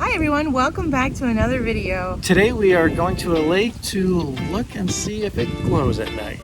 Hi everyone, welcome back to another video. Today we are going to a lake to look and see if it glows at night.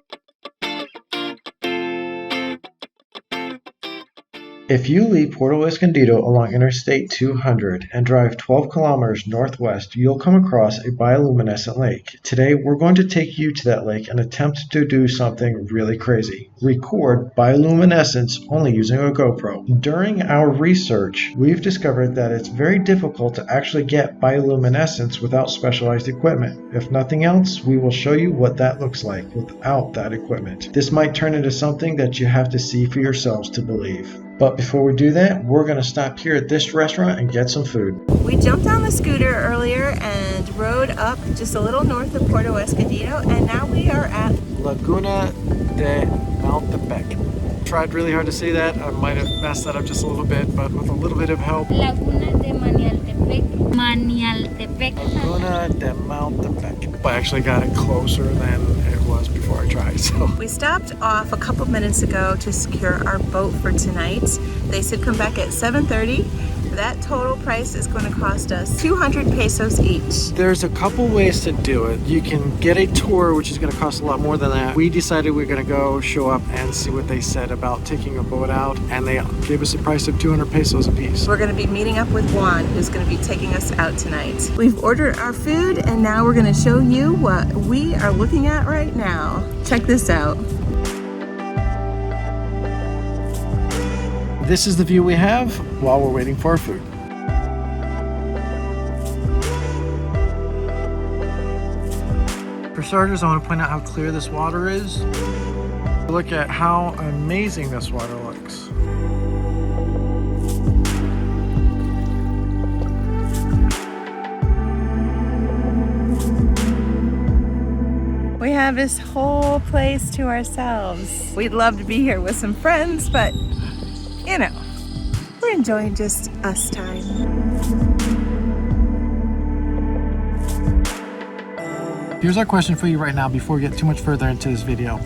If you leave Puerto Escondido along Interstate 200 and drive 12 kilometers northwest, you'll come across a bioluminescent lake. Today we're going to take you to that lake and attempt to do something really crazy. Record bioluminescence only using a GoPro. During our research, we've discovered that it's very difficult to actually get bioluminescence without specialized equipment. If nothing else, we will show you what that looks like without that equipment. This might turn into something that you have to see for yourselves to believe. But before we do that, we're going to stop here at this restaurant and get some food. We jumped on the scooter earlier and rode up just a little north of Puerto Escondido, and now we are at Laguna de Manialtepec. Tried really hard to say that. I might have messed that up just a little bit, but with a little bit of help. Laguna de Manialtepec. Manialtepec. Laguna de Manialtepec. I actually got it closer than it was before I tried. So We stopped off a couple minutes ago to secure our boat for tonight. They said come back at 7:30. That total price is going to cost us 200 pesos each. there's a couple ways to do it. You can get a tour, which is going to cost a lot more than that. We decided we're going to go show up and see what they said about taking a boat out, and they gave us a price of 200 pesos a piece. We're going to be meeting up with Juan, who's going to be taking us out tonight. We've ordered our food, and now we're going to show you what we are looking at right now. Check this out. This is the view we have while we're waiting for our food. For starters, I want to point out how clear this water is. Look at how amazing this water looks. We have this whole place to ourselves. We'd love to be here with some friends, but you know, we're enjoying just us time. Here's our question for you right now before we get too much further into this video.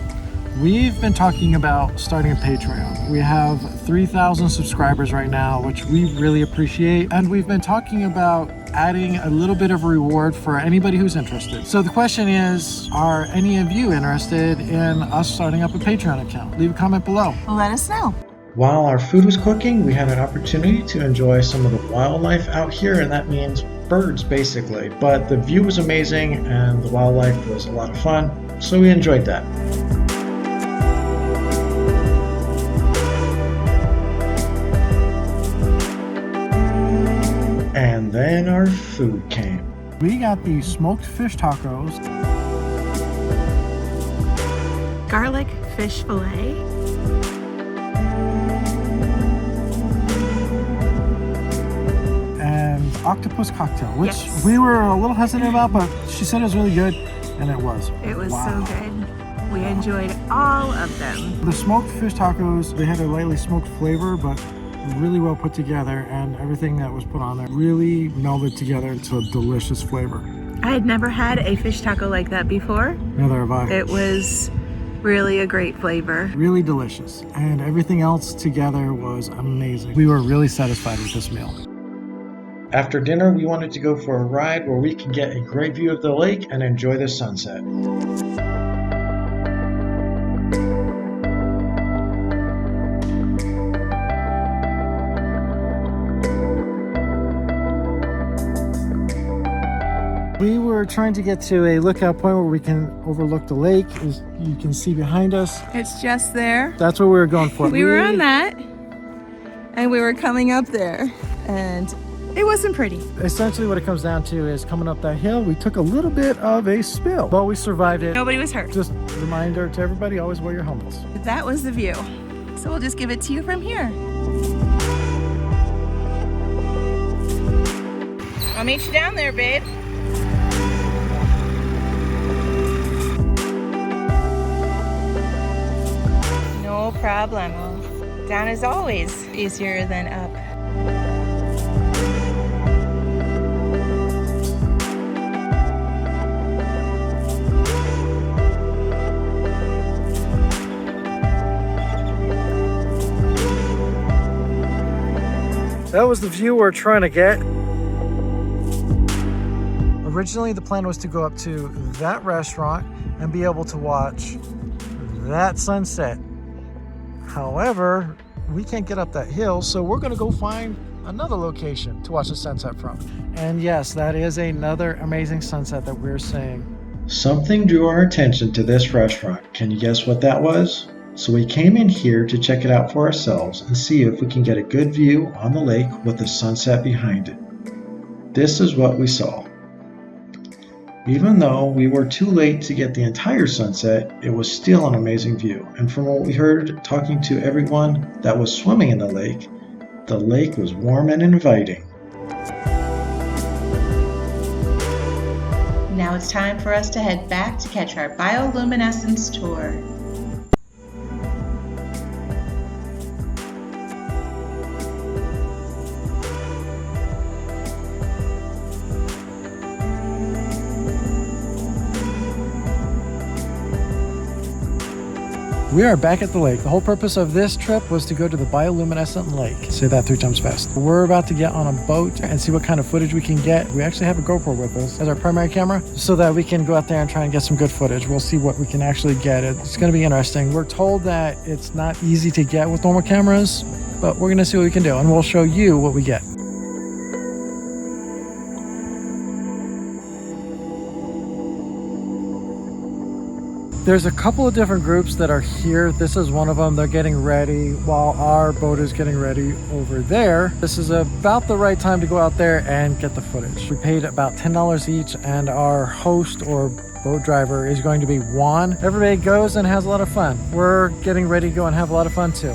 We've been talking about starting a Patreon. We have 3,000 subscribers right now, which we really appreciate. And we've been talking about adding a little bit of reward for anybody who's interested. So the question is, are any of you interested in us starting up a Patreon account? Leave a comment below. Let us know. While our food was cooking, we had an opportunity to enjoy some of the wildlife out here, and that means birds basically. But the view was amazing and the wildlife was a lot of fun, so we enjoyed that. And then our food came. We got the smoked fish tacos. Garlic fish fillet. And octopus cocktail, which Yes. we were a little hesitant about, but she said it was really good, and it was. It was Wow. so good. We enjoyed all of them. The smoked fish tacos, they had a lightly smoked flavor, but really well put together, and everything that was put on there really melded together into a delicious flavor. I had never had a fish taco like that before. Neither have I. It was really a great flavor. Really delicious, and everything else together was amazing. We were really satisfied with this meal. After dinner, we wanted to go for a ride where we could get a great view of the lake and enjoy the sunset. We were trying to get to a lookout point where we can overlook the lake, as you can see behind us. It's just there. That's what we were going for. We were on that, and we were coming up there, and it wasn't pretty. Essentially what it comes down to is coming up that hill, we took a little bit of a spill, but we survived it. Nobody was hurt. Just a reminder to everybody, always wear your helmets. That was the view. So we'll just give it to you from here. I'll meet you down there, babe. No problem. Down is always easier than up. That was the view we're trying to get. Originally, the plan was to go up to that restaurant and be able to watch that sunset. However, we can't get up that hill, so we're gonna go find another location to watch the sunset from. And yes, that is another amazing sunset that we're seeing. Something drew our attention to this restaurant. Can you guess what that was? So we came in here to check it out for ourselves and see if we can get a good view on the lake with the sunset behind it. This is what we saw. Even though we were too late to get the entire sunset, it was still an amazing view. And from what we heard talking to everyone that was swimming in the lake was warm and inviting. Now it's time for us to head back to catch our bioluminescence tour. We are back at the lake. The whole purpose of this trip was to go to the bioluminescent lake. Say that 3 times fast. We're about to get on a boat and see what kind of footage we can get. We actually have a GoPro with us as our primary camera so that we can go out there and try and get some good footage. We'll see what we can actually get. It's going to be interesting. We're told that it's not easy to get with normal cameras, but we're going to see what we can do and we'll show you what we get. There's a couple of different groups that are here. This is one of them. They're getting ready while our boat is getting ready over there. This is about the right time to go out there and get the footage. We paid about $10 each and our host or boat driver is going to be Juan. Everybody goes and has a lot of fun. We're getting ready to go and have a lot of fun too.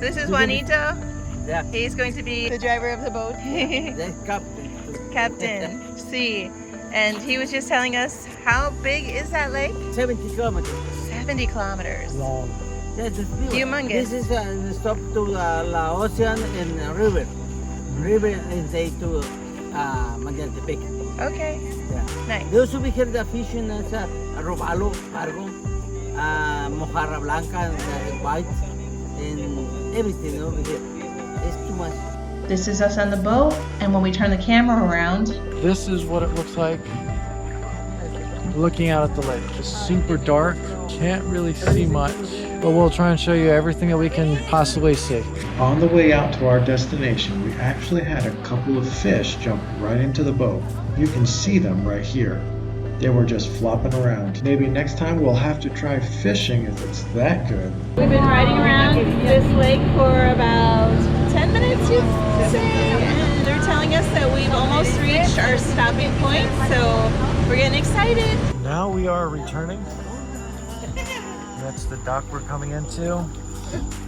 This is Juanito. Yeah. He's going to be the driver of the boat. The captain. Captain C. And he was just telling us, how big is that lake? 70 kilometers. 70 kilometers. Long. Yes, it's big. Humongous. This is the stop to la ocean and river. River inside to Manialtepec. Okay. Yeah. Nice. They also be here the fishing as robalo, cargo, mojarra blanca, and white, and everything over here. It's too much. This is us on the boat, and when we turn the camera around, This is what it looks like looking out at the lake. It's super dark, can't really see much, but we'll try and show you everything that we can possibly see. On the way out to our destination, we actually had a couple of fish jump right into the boat. You can see them right here. They were just flopping around. Maybe next time we'll have to try fishing if it's that good. we've been riding around this lake for about 10 minutes, you'd say, and they're telling us that we've almost reached our stopping point, so we're getting excited. Now we are returning. That's the dock we're coming into.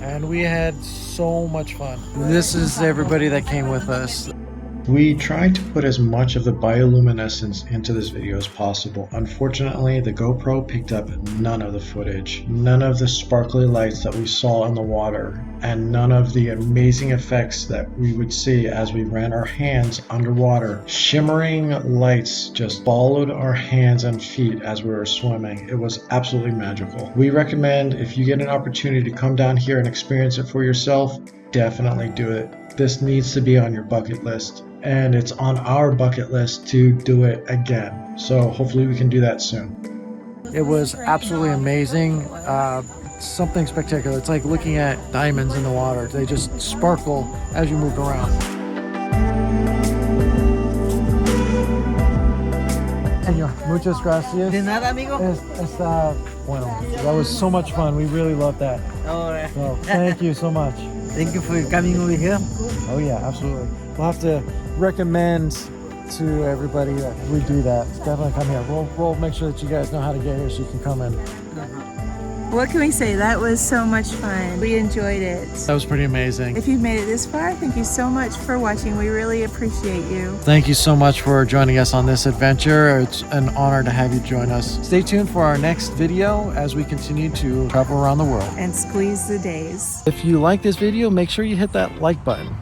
And we had so much fun. This is everybody that came with us. We tried to put as much of the bioluminescence into this video as possible. Unfortunately, the GoPro picked up none of the footage, none of the sparkly lights that we saw in the water, and none of the amazing effects that we would see as we ran our hands underwater. Shimmering lights just followed our hands and feet as we were swimming. It was absolutely magical. We recommend if you get an opportunity to come down here and experience it for yourself, definitely do it. This needs to be on your bucket list. And it's on our bucket list to do it again. So hopefully we can do that soon. It was absolutely amazing. Something spectacular. It's like looking at diamonds in the water. They just sparkle as you move around. Señor, muchas gracias. De nada, amigo. Está bueno. That was so much fun. We really loved that. Alright. So thank you so much. Thank you for coming over here. Oh yeah, absolutely. We'll have to recommend to everybody that we do that. Definitely come here. We'll make sure that you guys know how to get here so you can come in. What can we say? That was so much fun. We enjoyed it. That was pretty amazing. If you've made it this far, thank you so much for watching. We really appreciate you. Thank you so much for joining us on this adventure. It's an honor to have you join us. Stay tuned for our next video as we continue to travel around the world. And squeeze the days. If you like this video, make sure you hit that like button.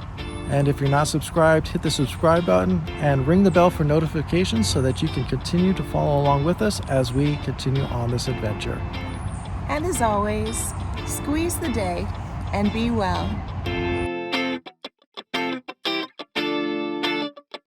And if you're not subscribed, hit the subscribe button and ring the bell for notifications so that you can continue to follow along with us as we continue on this adventure. And as always, squeeze the day and be well.